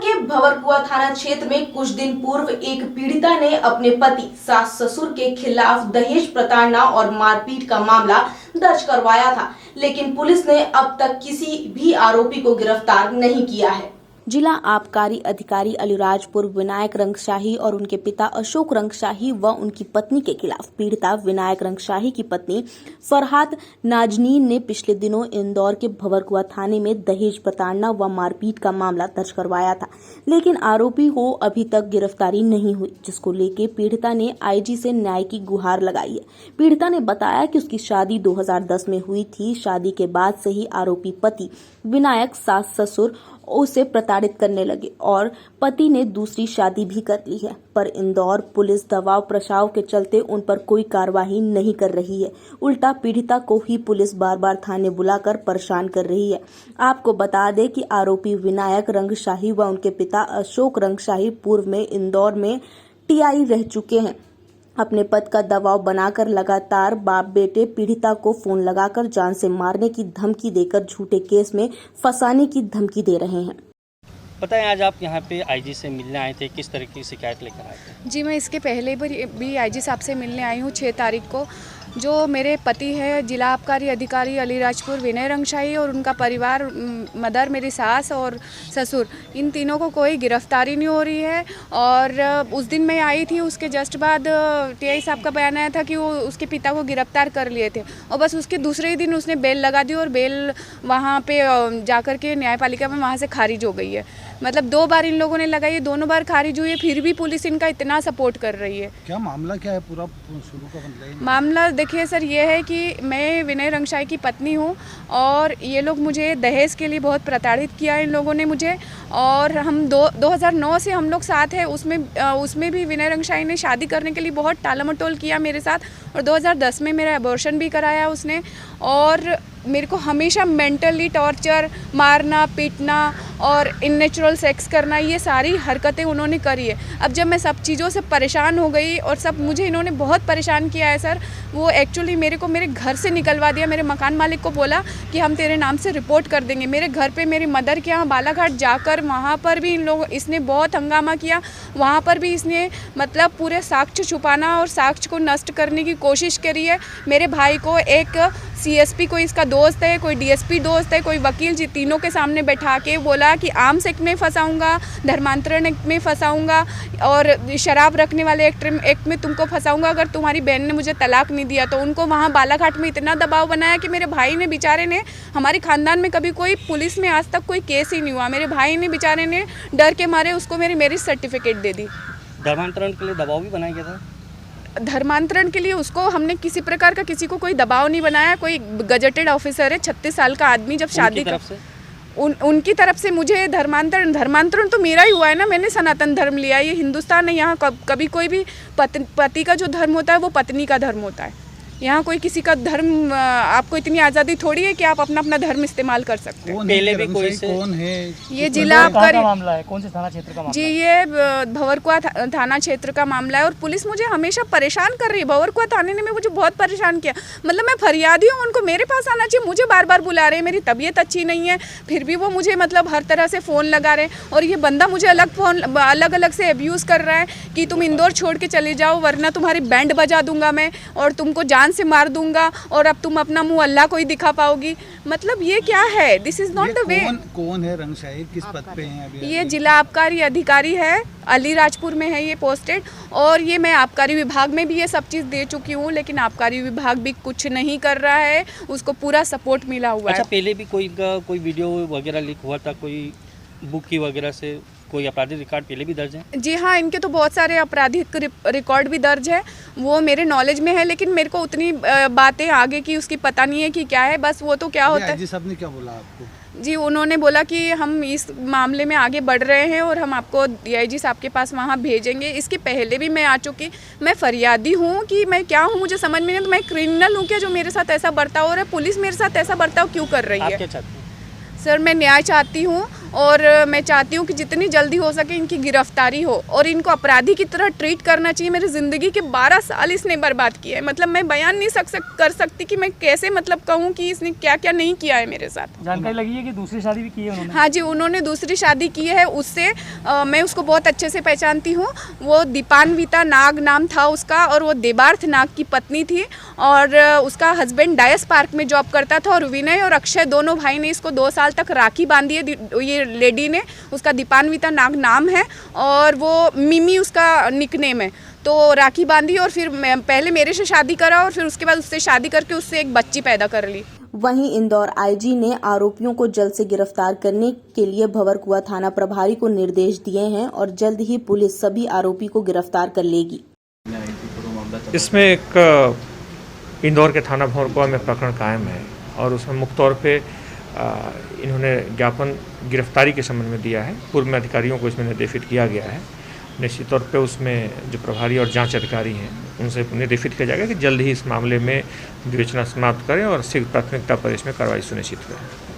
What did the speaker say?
के भंवरकुआ थाना क्षेत्र में कुछ दिन पूर्व एक पीड़िता ने अपने पति, सास ससुर के खिलाफ दहेज प्रताड़ना और मारपीट का मामला दर्ज करवाया था, लेकिन पुलिस ने अब तक किसी भी आरोपी को गिरफ्तार नहीं किया है। जिला आबकारी अधिकारी अलीराजपुर विनायक रंगशाही और उनके पिता अशोक रंगशाही व उनकी पत्नी के खिलाफ पीड़िता विनायक रंगशाही की पत्नी फरहात नाजनीन ने पिछले दिनों इंदौर के भंवरकुआ थाने में दहेज प्रताड़ना व मारपीट का मामला दर्ज करवाया था, लेकिन आरोपी को अभी तक गिरफ्तारी नहीं हुई, जिसको लेकर पीड़िता ने आईजी से न्याय की गुहार लगाई है। पीड़िता ने बताया कि उसकी शादी 2010 में हुई थी। शादी के बाद से ही आरोपी पति विनायक सास ससुर उसे प्रताड़ित करने लगे और पति ने दूसरी शादी भी कर ली है, पर इंदौर पुलिस दबाव प्रशाव के चलते उन पर कोई कार्रवाई नहीं कर रही है। उल्टा पीड़िता को ही पुलिस बार बार थाने बुलाकर परेशान कर रही है। आपको बता दें कि आरोपी विनायक रंगशाही व उनके पिता अशोक रंगशाही पूर्व में इंदौर में टीआई रह चुके हैं। अपने पद का दबाव बनाकर लगातार बाप बेटे पीड़िता को फोन लगाकर जान से मारने की धमकी देकर झूठे केस में फंसाने की धमकी दे रहे हैं। बताएं, आज आप यहाँ पे आईजी से मिलने आए थे, किस तरह की शिकायत लेकर आए थे? जी, मैं इसके पहले भी आईजी साहब से मिलने आई हूँ 6 तारीख को। जो मेरे पति है जिला आबकारी अधिकारी अलीराजपुर विनय रंगशाही और उनका परिवार, मदर मेरी सास और ससुर, इन तीनों को कोई गिरफ्तारी नहीं हो रही है। और उस दिन मैं आई थी, उसके जस्ट बाद टीआई साहब का बयान आया था कि वो उसके पिता को गिरफ्तार कर लिए थे और बस उसके दूसरे ही दिन उसने बेल लगा दी और बेल वहाँ पे जाकर के न्यायपालिका में वहाँ से खारिज हो गई है। मतलब 2 बार इन लोगों ने लगाई है, दोनों बार खारिज हुई है, फिर भी पुलिस इनका इतना सपोर्ट कर रही है। क्या मामला क्या है पूरा शुरू का मतलब? मामला देखिए सर, ये है कि मैं विनय रंगशाही की पत्नी हूँ और ये लोग मुझे दहेज के लिए बहुत प्रताड़ित किया इन लोगों ने मुझे। और हम 2009 से हम लोग साथ हैं, उसमें भी विनय रंगशाही ने शादी करने के लिए बहुत टालमटोल किया मेरे साथ और 2010 में मेरा अबॉर्शन भी कराया उसने। और मेरे को हमेशा मेंटली टॉर्चर, मारना पीटना और इननेचुरल सेक्स करना, ये सारी हरकतें उन्होंने करी है। अब जब मैं सब चीज़ों से परेशान हो गई और सब मुझे इन्होंने बहुत परेशान किया है सर, वो एक्चुअली मेरे को मेरे घर से निकलवा दिया। मेरे मकान मालिक को बोला कि हम तेरे नाम से रिपोर्ट कर देंगे। मेरे घर पे मेरी मदर के यहाँ बालाघाट जाकर वहाँ पर भी इसने बहुत हंगामा किया। वहाँ पर भी इसने मतलब पूरे साक्ष्य छुपाना और साक्ष्य को नष्ट करने की कोशिश करी है। मेरे भाई को एक सीएसपी कोई इसका दोस्त है, कोई डीएसपी दोस्त है, कोई वकील, जी तीनों के सामने बैठा के बोला कि आर्म्स एक्ट में फंसाऊंगा, धर्मांतरण एक्ट में फंसाऊंगा और शराब रखने वाले एक्ट में तुमको फंसाऊंगा अगर तुम्हारी बहन ने मुझे तलाक नहीं दिया। तो उनको वहाँ बालाघाट में इतना दबाव बनाया कि मेरे भाई ने बेचारे ने, हमारे खानदान में कभी कोई पुलिस में आज तक कोई केस ही नहीं हुआ, मेरे भाई ने बेचारे ने डर के मारे उसको मेरी मैरिज सर्टिफिकेट दे दी। धर्मांतरण के लिए दबाव भी बनाया गया था? धर्मांतरण के लिए उसको हमने किसी प्रकार का किसी को कोई दबाव नहीं बनाया। कोई गजेटेड ऑफिसर है, 36 साल का आदमी, जब शादी का उनकी तरफ से मुझे धर्मांतरण तो मेरा ही हुआ है ना, मैंने सनातन धर्म लिया है। ये हिंदुस्तान है, यहाँ कभी कोई भी पति का जो धर्म होता है वो पत्नी का धर्म होता है। यहाँ कोई किसी का धर्म, आपको इतनी आज़ादी थोड़ी है कि आप अपना धर्म इस्तेमाल कर सकते हैं। पहले भी कोई कौन है? ये जिला आबकारी मामला है, कौन से थाना क्षेत्र का मामला? जी, ये भंवरकुआ थाना क्षेत्र का मामला है और पुलिस मुझे हमेशा परेशान कर रही है। भंवरकुआ थाने ने मुझे बहुत परेशान किया। मतलब मैं फरियादी हूँ, उनको मेरे पास आना चाहिए, मुझे बार बार बुला रहे हैं। मेरी तबीयत अच्छी नहीं है, फिर भी वो मुझे मतलब हर तरह से फ़ोन लगा रहे हैं। और ये बंदा मुझे अलग अलग से अब्यूज़ कर रहा है कि तुम इंदौर छोड़ के चले जाओ वरना तुम्हारी बैंड बजा दूंगा मैं और तुमको जान से मार दूंगा और अब तुम अपना मुंह अल्लाह को ही दिखा पाओगी। मतलब ये क्या है? This is not the way. कौन है रंगशाही, किस पद पे हैं अभी? ये जिला आबकारी अधिकारी है, अलीराजपुर में है ये पोस्टेड। और ये मैं आबकारी विभाग में भी ये सब चीज़ दे चुकी हूँ, लेकिन आबकारी विभाग भी कुछ नहीं कर रहा है, उसको पूरा सपोर्ट मिला हुआ है। अच्छा, पहले भी कोई वीडियो वगैरह लीक हुआ था, कोई बुक की वगैरह से कोई आपराधिक रिकॉर्ड पहले भी दर्ज है? जी हाँ, इनके तो बहुत सारे आपराधिक रिकॉर्ड भी दर्ज है, वो मेरे नॉलेज में है, लेकिन मेरे को उतनी बातें आगे की उसकी पता नहीं है कि क्या है। बस वो तो क्या होता है। आईजी साहब ने क्या बोला आपको? जी, उन्होंने बोला कि हम इस मामले में आगे बढ़ रहे हैं और हम आपको डीआईजी साहब के पास वहाँ भेजेंगे। इसके पहले भी मैं आ चुकी, मैं फरियादी हूँ कि मैं क्या हूँ मुझे समझ में नहीं। तो मैं क्रिमिनल हूँ क्या जो मेरे साथ ऐसा बर्ताव हो रहा है? पुलिस मेरे साथ ऐसा बर्ताव क्यों कर रही है? आप क्या चाहते हैं? सर, मैं न्याय चाहती हूँ और मैं चाहती हूँ कि जितनी जल्दी हो सके इनकी गिरफ्तारी हो और इनको अपराधी की तरह ट्रीट करना चाहिए। मेरी ज़िंदगी के 12 साल इसने बर्बाद किए हैं। मतलब मैं बयान नहीं कर सकती कि मैं कैसे मतलब कहूँ कि इसने क्या क्या नहीं किया है मेरे साथ। जानकारी लगी है कि दूसरी शादी भी की है उन्होंने? हाँ जी, उन्होंने दूसरी शादी की है। उससे मैं उसको बहुत अच्छे से पहचानती हूँ। वो दीपान्विता नाग नाम था उसका और वो देबार्थ नाग की पत्नी थी और उसका हस्बैंड डायस पार्क में जॉब करता था। और विनय और अक्षय दोनों भाई ने इसको 2 साल तक राखी बांधी है। ये लेडी ने, उसका दीपान्विता नाग नाम है और वो मिमी उसका निकनेम है। तो राखी बांधी और फिर पहले मेरे से शादी करा और फिर उसके बाद उससे शादी करके उससे एक बच्ची पैदा कर ली। वहीं इंदौर आईजी ने आरोपियों को जल्द से गिरफ्तार करने के लिए भंवरकुआ थाना प्रभारी को निर्देश दिए हैं और जल्द ही पुलिस सभी आरोपी को गिरफ्तार कर लेगी। इसमें एक इंदौर के थाना भंवरकुआ में प्रकरण कायम है और उसमें मुख्य तौर पे इन्होंने ज्ञापन गिरफ्तारी के संबंध में दिया है। पूर्व में अधिकारियों को इसमें निर्देशित किया गया है। निश्चित तौर पे उसमें जो प्रभारी और जांच अधिकारी हैं उनसे निर्देशित किया जाएगा कि जल्द ही इस मामले में विवेचना समाप्त करें और शीघ्र प्राथमिकता पर इसमें कार्रवाई सुनिश्चित करें।